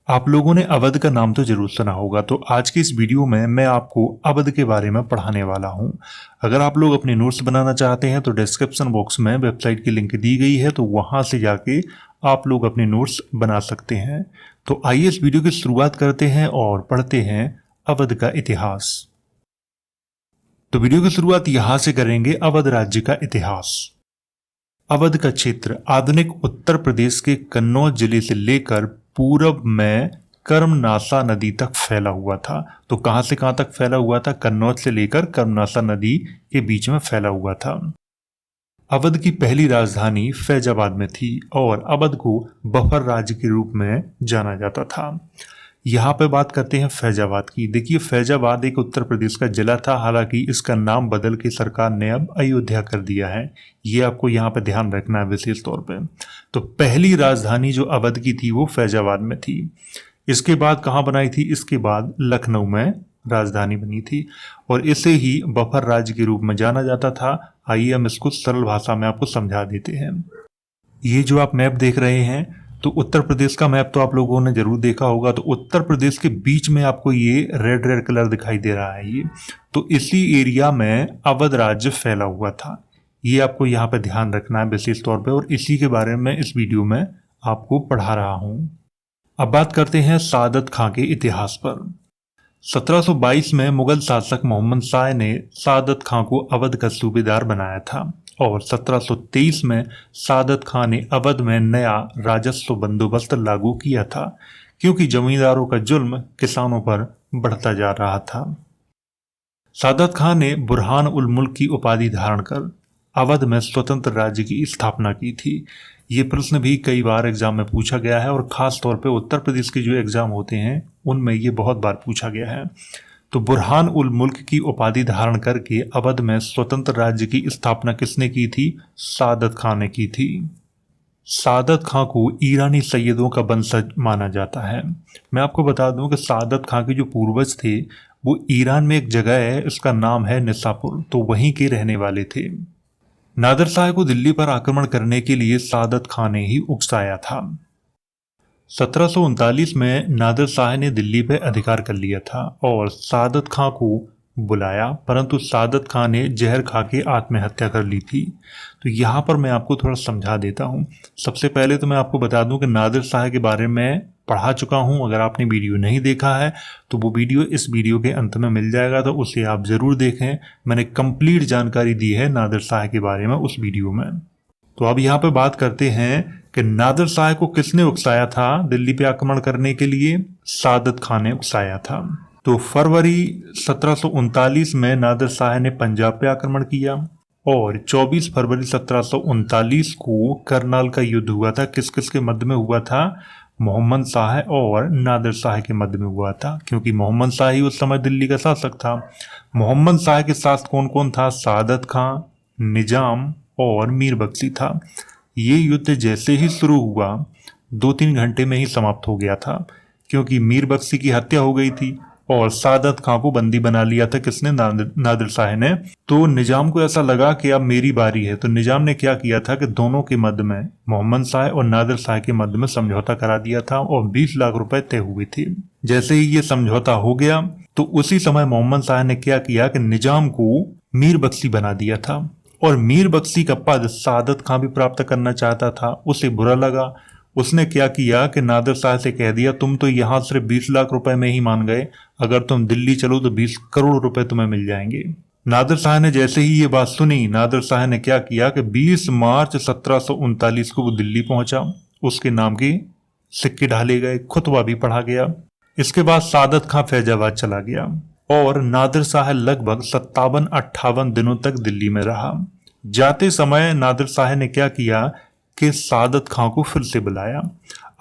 आप लोगों ने अवध का नाम तो जरूर सुना होगा। तो आज की इस वीडियो में मैं आपको अवध के बारे में पढ़ाने वाला हूं। अगर आप लोग अपने नोट्स बनाना चाहते हैं तो डिस्क्रिप्शन बॉक्स में वेबसाइट की लिंक दी गई है, तो वहां से जाके आप लोग अपने नोट्स बना सकते हैं। तो आइए इस वीडियो की शुरुआत करते हैं और पढ़ते हैं अवध का इतिहास। तो वीडियो की शुरुआत यहां से करेंगे, अवध राज्य का इतिहास। अवध का क्षेत्र आधुनिक उत्तर प्रदेश के कन्नौज जिले से लेकर पूरब में कर्मनासा नदी तक फैला हुआ था। तो कहां से कहां तक फैला हुआ था? कन्नौज से लेकर कर्मनासा नदी के बीच में फैला हुआ था। अवध की पहली राजधानी फैजाबाद में थी और अवध को बफर राज्य के रूप में जाना जाता था। यहाँ पे बात करते हैं फैजाबाद की। देखिए, फैजाबाद एक उत्तर प्रदेश का जिला था, हालांकि इसका नाम बदल के सरकार ने अब अयोध्या कर दिया है। ये आपको यहाँ पे ध्यान रखना है विशेष तौर पे। तो पहली राजधानी जो अवध की थी वो फैजाबाद में थी। इसके बाद कहाँ बनाई थी? इसके बाद लखनऊ में राजधानी बनी थी और इसे ही बफर राज्य के रूप में जाना जाता था। आइए हम इसको सरल भाषा में आपको समझा देते हैं। ये जो आप मैप देख रहे हैं, तो उत्तर प्रदेश का मैप तो आप लोगों ने जरूर देखा होगा। तो उत्तर प्रदेश के बीच में आपको ये रेड रेड कलर दिखाई दे रहा है ये, तो इसी एरिया में अवध राज्य फैला हुआ था। ये आपको यहाँ पे ध्यान रखना है विशेष तौर पे, और इसी के बारे में इस वीडियो में आपको पढ़ा रहा हूँ। अब बात करते हैं सादत खां के इतिहास पर। 1722 में मुगल शासक मोहम्मद शाह ने सादत खां को अवध का सूबेदार बनाया था और 1723 में सादत खां ने अवध में नया राजस्व बंदोबस्त लागू किया था, क्योंकि जमींदारों का जुल्म किसानों पर बढ़ता जा रहा था। सादत खां ने बुरहान उल मुल्क की उपाधि धारण कर अवध में स्वतंत्र राज्य की स्थापना की थी। ये प्रश्न भी कई बार एग्जाम में पूछा गया है और खास तौर पे उत्तर प्रदेश के जो एग्जाम होते हैं उनमें ये बहुत बार पूछा गया है। तो बुरहान उल मुल्क की उपाधि धारण करके अवध में स्वतंत्र राज्य की स्थापना किसने की थी? सादत खां ने की थी। सादत खां को ईरानी सैयदों का वंशज माना जाता है। मैं आपको बता दूं कि सादत खां के जो पूर्वज थे वो ईरान में एक जगह है, इसका नाम है निसापुर, तो वहीं के रहने वाले थे। नादिर शाह को दिल्ली पर आक्रमण करने के लिए सादत खां ने ही उकसाया था। 1739 में नादिर शाह ने दिल्ली पर अधिकार कर लिया था और सादत खां को बुलाया, परंतु सादत खां ने जहर खा के आत्महत्या कर ली थी। तो यहाँ पर मैं आपको थोड़ा समझा देता हूँ। सबसे पहले तो मैं आपको बता दूं कि नादिर शाह के बारे में पढ़ा चुका हूँ। अगर आपने वीडियो नहीं देखा है तो वो वीडियो इस वीडियो के अंत में मिल जाएगा, तो उसे आप ज़रूर देखें। मैंने कंप्लीट जानकारी दी है नादिर शाह के बारे में उस वीडियो में। तो अब यहाँ पे बात करते हैं कि नादिर शाह को किसने उकसाया था दिल्ली पे आक्रमण करने के लिए? सादत खां ने उकसाया था। तो फरवरी 1739 में नादिर शाह ने पंजाब पे आक्रमण किया और 24 फरवरी 1739 को करनाल का युद्ध हुआ था। किस किस के मध्य में हुआ था? मोहम्मद शाह और नादिर शाह के मध्य में हुआ था, क्योंकि मोहम्मद शाह ही उस समय दिल्ली का शासक था। मोहम्मद शाह के साथ कौन कौन था? सादत खां, निजाम और मीर बख्शी था। ये युद्ध जैसे ही शुरू हुआ 2-3 घंटे में ही समाप्त हो गया था, क्योंकि मीर बख्शी की हत्या हो गई थी और सादत खां को बंदी बना लिया था। किसने? नादिर शाह ने। तो निजाम को ऐसा लगा कि अब मेरी बारी है, तो निजाम ने क्या किया था कि दोनों के मध्य में, मोहम्मद शाह और नादिर शाह के मध्य में समझौता करा दिया था और 20 लाख रुपए तय हुए थे। जैसे ही ये समझौता हो गया तो उसी समय मोहम्मद शाह ने क्या किया कि निजाम को मीर बख्शी बना दिया था और मीर बख्शी का पद सादत खां भी प्राप्त करना चाहता था। उसे बुरा लगा। उसने क्या किया कि नादिर शाह से कह दिया, तुम तो यहाँ सिर्फ 20 लाख रुपए में ही मान गए, अगर तुम दिल्ली चलो तो 20 करोड़ रुपए तुम्हें मिल जाएंगे। नादिर शाह ने जैसे ही ये बात सुनी, नादिर शाह ने क्या किया कि 20 मार्च 1739 को वो दिल्ली पहुंचा। उसके नाम के सिक्के ढाले गए, खुतबा भी पढ़ा गया। इसके बाद सादत खां फैजाबाद चला गया और नादिर शाह लगभग 57-58 दिनों तक दिल्ली में रहा। जाते समय नादिर शाह ने क्या किया कि सादत खां को फिर से बुलाया।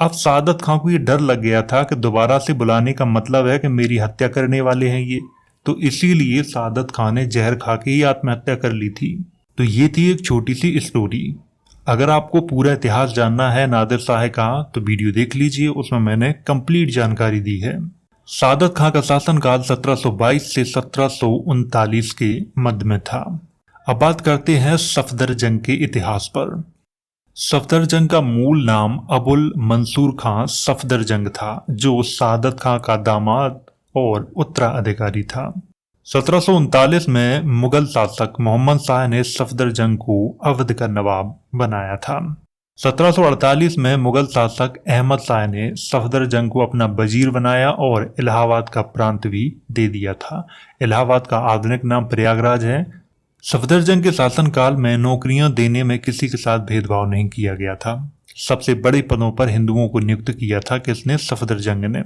अब सादत खां को ये डर लग गया था कि दोबारा से बुलाने का मतलब है कि मेरी हत्या करने वाले हैं ये, तो इसीलिए सादत खां ने जहर खा के ही आत्महत्या कर ली थी। तो ये थी एक छोटी सी स्टोरी। अगर आपको पूरा इतिहास जानना है नादिर शाह का तो वीडियो देख लीजिए, उसमें मैंने कंप्लीट जानकारी दी है। सादत खां का शासनकाल 1722 से 1739 के मध्य में था। अब बात करते हैं सफदर जंग के इतिहास पर। सफदरजंग का मूल नाम अबुल मंसूर खां सफदरजंग था, जो सादत खां का दामाद और उत्तराधिकारी था। 1739 में मुगल शासक मोहम्मद शाह ने सफदरजंग को अवध का नवाब बनाया था। 1748 में मुगल शासक अहमद शाह ने सफदरजंग को अपना वजीर बनाया और इलाहाबाद का प्रांत भी दे दिया था। इलाहाबाद का आधुनिक नाम प्रयागराज है। सफदरजंग के शासनकाल में नौकरियां देने में किसी के साथ भेदभाव नहीं किया गया था। सबसे बड़े पदों पर हिंदुओं को नियुक्त किया था किसने? सफदरजंग ने।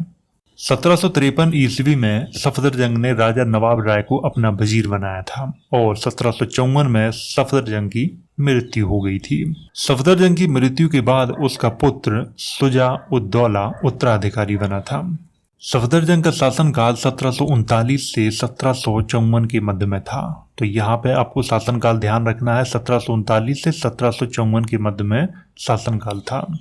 1753 ईस्वी में सफदरजंग ने राजा नवाब राय को अपना वजीर बनाया था और 1754 में सफदरजंग की मृत्यु हो गई थी। सफदरजंग की मृत्यु के बाद उसका पुत्र शुजा उद-दौला उत्तराधिकारी बना था। सफदरजंग का शासनकाल 1739 से 1754 के मध्य में था। तो यहाँ पे आपको शासनकाल ध्यान रखना है, 1739 से 1754 के मध्य में शासनकाल था।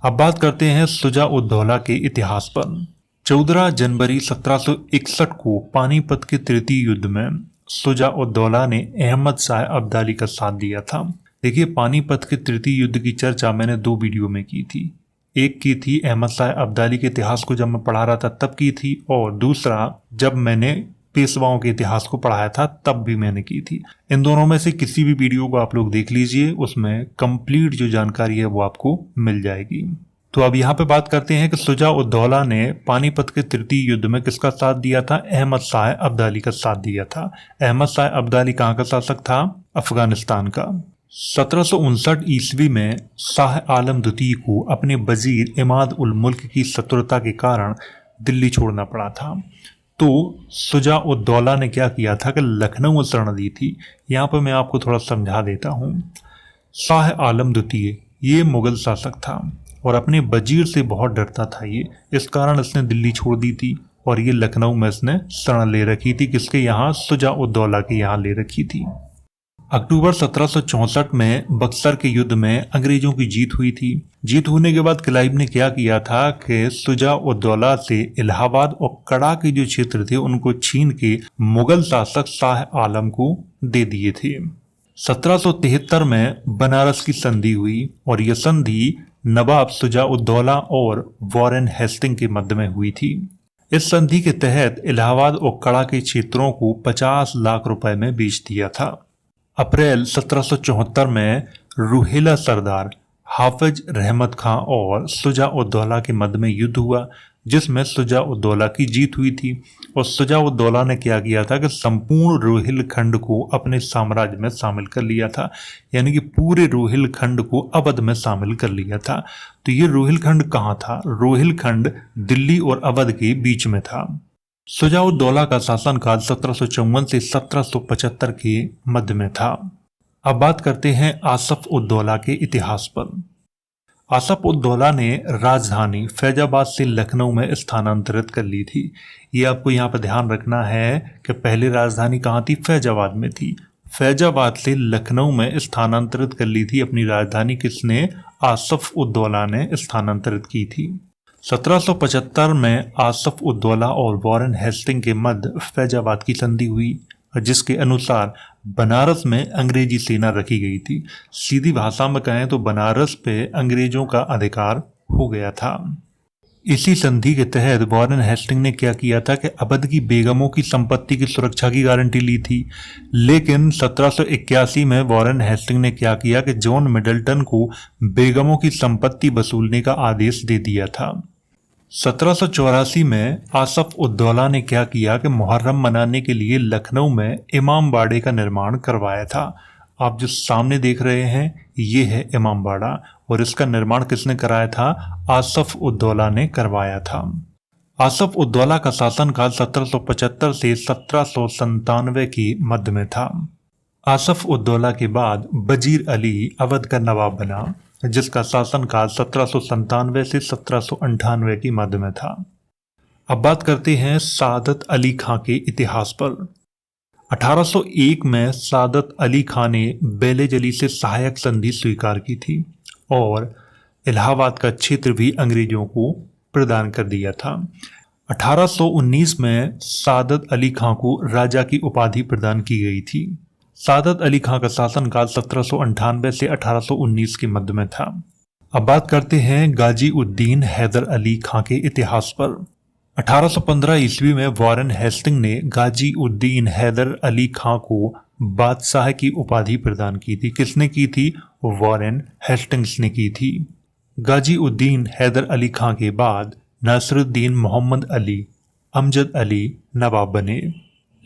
अब बात करते हैं शुजा उद-दौला के इतिहास पर। 14 जनवरी 1761 को पानीपत के तृतीय युद्ध में शुजा उद-दौला ने अहमद शाह अब्दाली का साथ दिया था। देखिए, पानीपत के तृतीय युद्ध की चर्चा मैंने 2 वीडियो में की थी। एक की थी अहमद शाह अब्दाली के इतिहास को जब मैं पढ़ा रहा था तब की थी, और दूसरा जब मैंने पेशवाओं के इतिहास को पढ़ाया था तब भी मैंने की थी। इन दोनों में से किसी भी वीडियो को आप लोग देख लीजिए, उसमें कंप्लीट जो जानकारी है वो आपको मिल जाएगी। तो अब यहाँ पे बात करते हैं कि शुजा उद-दौला ने पानीपत के तृतीय युद्ध में किसका साथ दिया था? अहमद शाह अब्दाली का साथ दिया था। अहमद शाह अब्दाली कहाँ का शासक था? अफगानिस्तान का। 1759 ईस्वी में शाह आलम द्वितीय को अपने वजीर इमाद उल मुल्क की शत्रुता के कारण दिल्ली छोड़ना पड़ा था। तो शुजा उद-दौला ने क्या किया था कि लखनऊ में शरण दी थी। यहाँ पर मैं आपको थोड़ा समझा देता हूँ। शाह आलम द्वितीय ये मुगल शासक था और अपने वजीर से बहुत डरता था ये, इस कारण इसने दिल्ली छोड़ दी थी और ये लखनऊ में इसने शरण ले रखी थी। किसके यहाँ? शुजा उद-दौला के यहाँ ले रखी थी। अक्टूबर 1764 में बक्सर के युद्ध में अंग्रेजों की जीत हुई थी। जीत होने के बाद क्लाइव ने क्या किया था कि शुजा उद-दौला से इलाहाबाद और कड़ा के जो क्षेत्र थे उनको छीन के मुगल शासक शाह आलम को दे दिए थे। 1773 में बनारस की संधि हुई और यह संधि नवाब शुजा उद-दौला और वॉरेन हेस्टिंग के मध्य में हुई थी। इस संधि के तहत इलाहाबाद और कड़ा के क्षेत्रों को 50 लाख रुपए में बेच दिया था। अप्रैल 1774 में रूहेला सरदार हाफिज रहमत खां और शुजा उद-दौला के मध्य में युद्ध हुआ, जिसमें शुजा उद-दौला की जीत हुई थी। और शुजा उद-दौला ने क्या किया था कि संपूर्ण रोहिल खंड को अपने साम्राज्य में शामिल कर लिया था, यानी कि पूरे रोहिल खंड को अवध में शामिल कर लिया था। तो ये रोहिल खंड कहाँ था? रोहिल खंड दिल्ली और अवध के बीच में था। शुजा उद-दौला का शासनकाल 1754 से 1775 के मध्य में था। अब बात करते हैं आसफ उद-दौला के इतिहास पर। आसफ उद-दौला ने राजधानी फैजाबाद से लखनऊ में स्थानांतरित कर ली थी। ये आपको यहाँ पर ध्यान रखना है कि पहले राजधानी कहाँ थी? फैजाबाद में थी। फैजाबाद से लखनऊ में स्थानांतरित कर ली थी अपनी राजधानी। किसने? आसफ उद-दौला ने स्थानांतरित की थी। 1775 में आसफ उद-दौला और वॉरेन हेस्टिंग के मध्य फैजाबाद की संधि हुई, जिसके अनुसार बनारस में अंग्रेजी सेना रखी गई थी। सीधी भाषा में कहें तो बनारस पे अंग्रेजों का अधिकार हो गया था। इसी संधि के तहत वॉरेन हेस्टिंग ने क्या किया था कि अवध की बेगमों की संपत्ति की सुरक्षा की गारंटी ली थी। लेकिन 1781 में वॉरेन हेस्टिंग ने क्या किया कि जॉन मिडल्टन को बेगमों की संपत्ति वसूलने का आदेश दे दिया था। 1784 में आसफ उद-दौला ने क्या किया कि मुहर्रम मनाने के लिए लखनऊ में इमाम बाड़े का निर्माण करवाया था। आप जो सामने देख रहे हैं ये है इमाम बाड़ा, और इसका निर्माण किसने कराया था? आसफ उद-दौला ने करवाया था। आसफ उद-दौला का शासनकाल 1775 से 1797 के मध्य में था। आसफ उद-दौला के बाद वजीर अली अवध का नवाब बना, जिसका शासनकाल 1797 से 1798 की मध्य में था। अब बात करते हैं सादत अली खां के इतिहास पर। 1801 में सादत अली खां ने बेले अली से सहायक संधि स्वीकार की थी और इलाहाबाद का क्षेत्र भी अंग्रेजों को प्रदान कर दिया था। 1819 में सादत अली खां को राजा की उपाधि प्रदान की गई थी। सादत अली खां का शासनकाल 1798 से 1819 के मध्य में था। अब बात करते हैं गाजी उद्दीन हैदर अली खां के इतिहास पर। 1815 ईस्वी में वॉरेन हेस्टिंग ने गाजी उद्दीन हैदर अली खां को बादशाह की उपाधि प्रदान की थी। किसने की थी? वॉरेन हेस्टिंग्स ने की थी। गाजी उद्दीन हैदर अली खां के बाद नासिरुद्दीन मोहम्मद अली अमजद अली नवाब बने,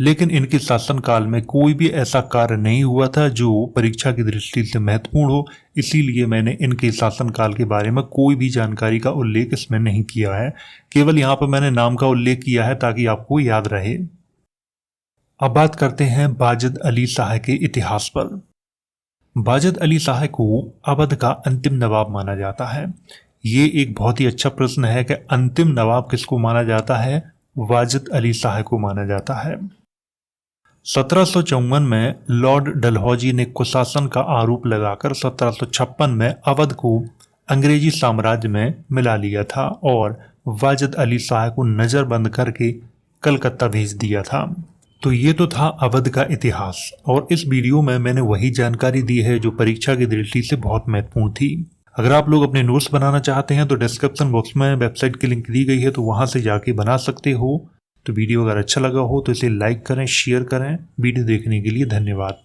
लेकिन इनके शासनकाल में कोई भी ऐसा कार्य नहीं हुआ था जो परीक्षा की दृष्टि से महत्वपूर्ण हो, इसीलिए मैंने इनके शासनकाल के बारे में कोई भी जानकारी का उल्लेख इसमें नहीं किया है। केवल यहाँ पर मैंने नाम का उल्लेख किया है ताकि आपको याद रहे। अब बात करते हैं बाजद अली शाह के इतिहास पर। बाजद अली शाह को अवध का अंतिम नवाब माना जाता है। ये एक बहुत ही अच्छा प्रश्न है कि अंतिम नवाब किसको माना जाता है? वाजिद अली शाह को माना जाता है। 1754 में लॉर्ड डलहौजी ने कुशासन का आरोप लगाकर 1756 में अवध को अंग्रेजी साम्राज्य में मिला लिया था और वाजिद अली शाह को नजरबंद करके कलकत्ता भेज दिया था। तो ये तो था अवध का इतिहास, और इस वीडियो में मैंने वही जानकारी दी है जो परीक्षा की दृष्टि से बहुत महत्वपूर्ण थी। अगर आप लोग अपने नोट्स बनाना चाहते हैं तो डिस्क्रिप्शन बॉक्स में वेबसाइट की लिंक दी गई है, तो वहां से जाके बना सकते हो। तो वीडियो अगर अच्छा लगा हो तो इसे लाइक करें, शेयर करें। वीडियो देखने के लिए धन्यवाद।